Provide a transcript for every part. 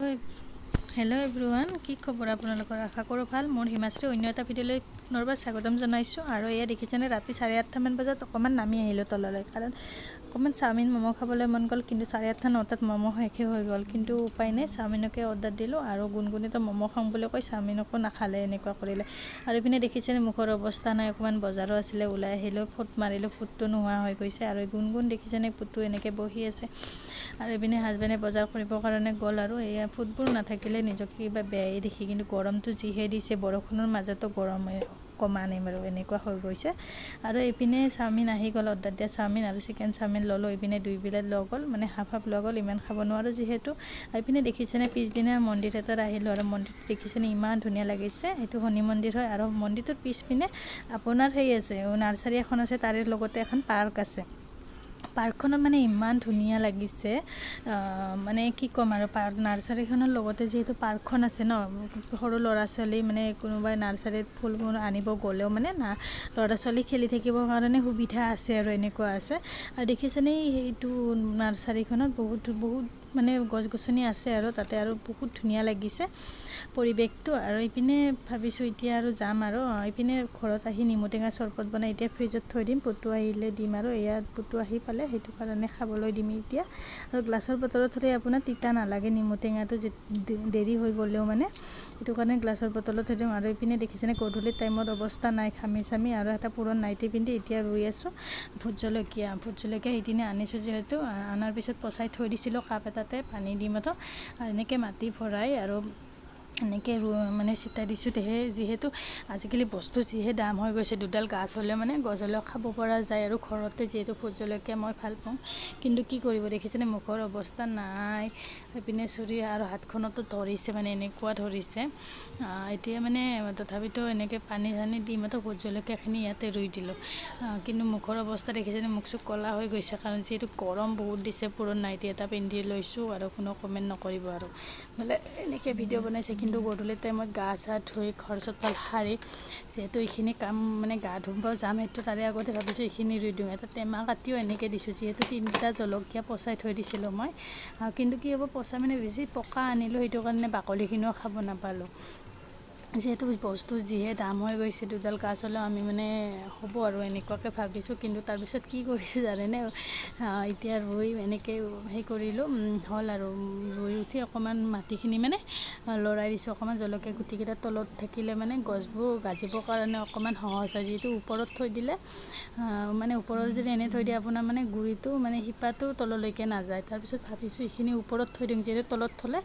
Hello' everyone, কি খবৰ আপোনালোকৰ? আশা কৰোঁ ভাল। মোৰ হিমাশ্ৰী অন্য এটা ভিডিঅ'লৈ পুনৰবাৰ স্বাগতম জনাইছোঁ। আৰু এয়া দেখিছেনে, ৰাতি 8:30মান বজাত অকণমান নামি আহিলোঁ তললৈ, কাৰণ অকণমান চাওমিন ম'ম' খাবলৈ মন গ'ল। কিন্তু 8:30 9টাত ম'ম' শেষে হৈ গ'ল। কিন্তু উপায় নাই, চাওমিনকে অৰ্ডাৰ দিলোঁ। আৰু গুণগুণিতো ম'ম' খাওঁ বুলি কৈ চাওমিনকো নাখালে, এনেকুৱা কৰিলে। আৰু ইপিনে দেখিছেনে, মুখৰ অৱস্থা নাই। অকণমান বজাৰো আছিলে, ওলাই আহিলোঁ, ফুট মাৰিলোঁ, ফুটটো নোহোৱা হৈ গৈছে। আৰু গুণগুণ দেখিছেনে, ফুটটো এনেকৈ বহি আছে। আৰু এইপিনে হাজবেণ্ডে বজাৰ কৰিবৰ কাৰণে গ'ল। আৰু এয়া ফুটবোৰ নাথাকিলে নিজকে কিবা বেয়াই দেখি, কিন্তু গৰমটো যিহে দিছে, বৰষুণৰ মাজতো গৰম কমা নাই বাৰু, এনেকুৱা হৈ গৈছে। আৰু এইপিনে চাওমিন আহি গ'ল, অৰ্ডাৰ দিয়া চাওমিন আৰু চিকেন চাওমিন ল'লোঁ। এইপিনে 2 প্লেট লৈ গ'ল, মানে হাফ লৈ গ'ল, ইমান খাব নোৱাৰোঁ যিহেতু। এইপিনে দেখিছেনে, পিছদিনা মন্দিৰ এটাত আহিলোঁ। আৰু মন্দিৰটো দেখিছেনে, ইমান ধুনীয়া লাগিছে। এইটো শনি মন্দিৰ হয়। আৰু মন্দিৰটোৰ পিছপিনে আপোনাৰ আছে, নাৰ্চাৰী এখন আছে, তাৰে লগতে এখন পাৰ্ক আছে। পাৰ্কখনত মানে ইমান ধুনীয়া লাগিছে, মানে কি ক'ম আৰু। নাৰ্চাৰীখনৰ লগতে যিহেতু পাৰ্কখন আছে ন, সৰু ল'ৰা ছোৱালী মানে কোনোবাই নাৰ্চাৰীত ফুল আনিব গ'লেও মানে ল'ৰা ছোৱালী খেলি থাকিবৰ কাৰণে সুবিধা আছে, আৰু এনেকুৱা আছে। আৰু দেখিছেনে, এইটো নাৰ্চাৰীখনত বহুত মানে গছ গছনি আছে, আৰু তাতে আৰু বহুত ধুনীয়া লাগিছে পৰিৱেশটো। আৰু এইপিনে ভাবিছোঁ এতিয়া আৰু যাম। আৰু এইপিনে ঘৰত আহি নেমু টেঙা চৰবত বনাই এতিয়া ফ্ৰিজত থৈ দিম, পুতু আহিলে দিম। আৰু এয়া পুতু আহি পালে, সেইটো কাৰণে খাবলৈ দিম এতিয়া। আৰু গ্লাছৰ বটলত থ'লে আপোনাৰ তিতা নালাগে, নেমু টেঙাটো দেৰি হৈ গ'লেও মানে, সেইটো কাৰণে গ্লাছৰ বটলত থৈ দিওঁ। আৰু এইপিনে দেখিছেনে, গধূলি টাইমত অৱস্থা নাই, ঘামি চামি। আৰু এটা পুৰণ নাইটি পিন্ধি এতিয়া ৰুই আছোঁ। ভোট জলকীয়া সেইদিনা আনিছোঁ যিহেতু, অনাৰ পিছত পচাই থৈ দিছিলোঁ কাপ এটাতে, পানী দি মাত্ৰ এনেকৈ মাটি ভৰাই আৰু এনেকৈ মানে চিটাই দিছোঁ। যিহেতু আজিকালি বস্তু যিহে দাম হৈ গৈছে, দুডাল গাছ হ'লেও মানে গছ হ'লেও খাব পৰা যায়। আৰু ঘৰতে যিহেতু ভোট জলকীয়া মই ভাল পাওঁ, কিন্তু কি কৰিব, দেখিছেনে মুখৰ অৱস্থা নাই। এইপিনে চুৰি আৰু হাতখনতো ধৰিছে, মানে এনেকুৱা ধৰিছে। এতিয়া মানে তথাপিতো এনেকৈ পানী চানী দি মাত্ৰ ভোট জলকীয়াখিনি ইয়াতে ৰুই দিলোঁ। কিন্তু মুখৰ অৱস্থা দেখিছেনে, মুখ চুখ ক'লা হৈ গৈছে, কাৰণ যিহেতু গৰম বহুত দিছে। পুৰণ নাইটি এটা পিন্ধি লৈছোঁ, আৰু কোনো কমেণ্ট নকৰিব আৰু বোলে এনেকৈ ভিডিঅ' বনাইছে। কিন্তু গধূলি টাইমত গা চা ধুই ঘৰ চোতাল সাৰি, যিহেতু এইখিনি কাম মানে গা ধুব যাম, সেইটো তাৰে আগতে ভাবিছোঁ এইখিনি ৰুই দিওঁ। এটা টেমা কাটিও এনেকৈ দিছোঁ, যিহেতু 3টা জলকীয়া পচাই থৈ দিছিলোঁ মই। কিন্তু কি হ'ব, পচা মানে বেছি পকা আনিলোঁ, সেইটো কাৰণে বাকলিখিনিও খাব নাপালোঁ। যিহেতু বস্তু যিহে দাম হৈ গৈছে, দুডাল গাছ হ'লেও আমি মানে হ'ব আৰু এনেকুৱাকৈ ভাবিছোঁ। কিন্তু তাৰপিছত কি কৰিছোঁ জানেনে, এতিয়া ৰুই এনেকৈ কৰিলোঁ, হ'ল। আৰু ৰুই উঠি অকণমান মাটিখিনি মানে লৰাই দিছোঁ। অকণমান জলকীয়া গুটিকেইটা তলত থাকিলে মানে গছবোৰ গাজিবৰ কাৰণে অকণমান সহজ হয়। যিহেতু ওপৰত থৈ দিলে মানে ওপৰত যদি এনে থৈ দিয়ে, আপোনাৰ মানে গুৰিটো মানে শিপাটো তললৈকে নাযায়। তাৰপিছত ভাবিছোঁ এইখিনি ওপৰত থৈ দিম, যিহেতু তলত থ'লে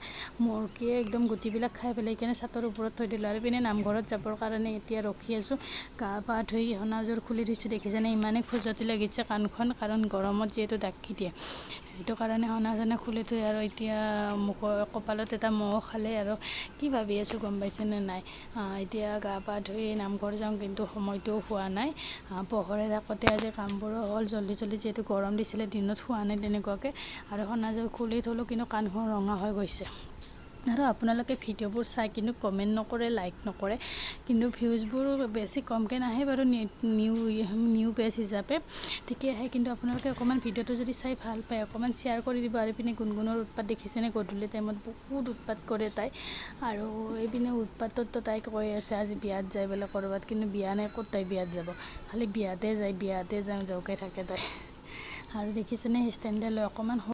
মুৰ্গীয়ে একদম গুটিবিলাক খাই পেলাই, কিনে ছাতৰ ওপৰত থৈ দিলোঁ। আৰু পিনে নামঘৰত যাবৰ কাৰণে এতিয়া ৰখি আছোঁ। গা পা ধুই সনাযোৰ খুলি দিছোঁ। দেখিছেনে, ইমানেই খজুৱতি লাগিছে কাণখন, কাৰণ গৰমত যিহেতু ডাকি দিয়ে, সেইটো কাৰণে সনা চনা খুলি থৈ আৰু এতিয়া মুখৰ কপালত এটা মহ খালে। আৰু কি ভাবি আছোঁ গম পাইছেনে নাই, এতিয়া গা পা ধুই নামঘৰ যাওঁ, কিন্তু সময়টোও হোৱা নাই। পোহৰে থাকোঁতে আজি কামবোৰো হ'ল জল্দি যিহেতু গৰম দিছিলে, দিনত হোৱা নাই তেনেকুৱাকৈ। আৰু সনাযোৰ খুলি থ'লোঁ, কিন্তু কাণখন ৰঙা হৈ গৈছে। আৰু আপোনালোকে ভিডিঅ'বোৰ চাই কিন্তু কমেণ্ট নকৰে, লাইক নকৰে, কিন্তু ভিউজবোৰ বেছি কমকৈ নাহে বাৰু। নিউ পেজ হিচাপে ঠিকে আহে, কিন্তু আপোনালোকে অকণমান ভিডিঅ'টো যদি চাই ভাল পায়, অকণমান শ্বেয়াৰ কৰি দিব। আৰু এইপিনে গুণগুণৰ উৎপাত দেখিছেনে, গধূলি টাইমত বহুত উৎপাত কৰে তাই। আৰু এইপিনে উৎপাততো তাই কৈ আছে আজি বিয়াত যায় বোলে ক'ৰবাত, কিন্তু বিয়া নাই, ক'ত তাই বিয়াত যাব, খালি বিয়াতে যাওঁ থাকে তাই। আৰু দেখিছেনে, ষ্টেণ্ডে লৈ অকণমান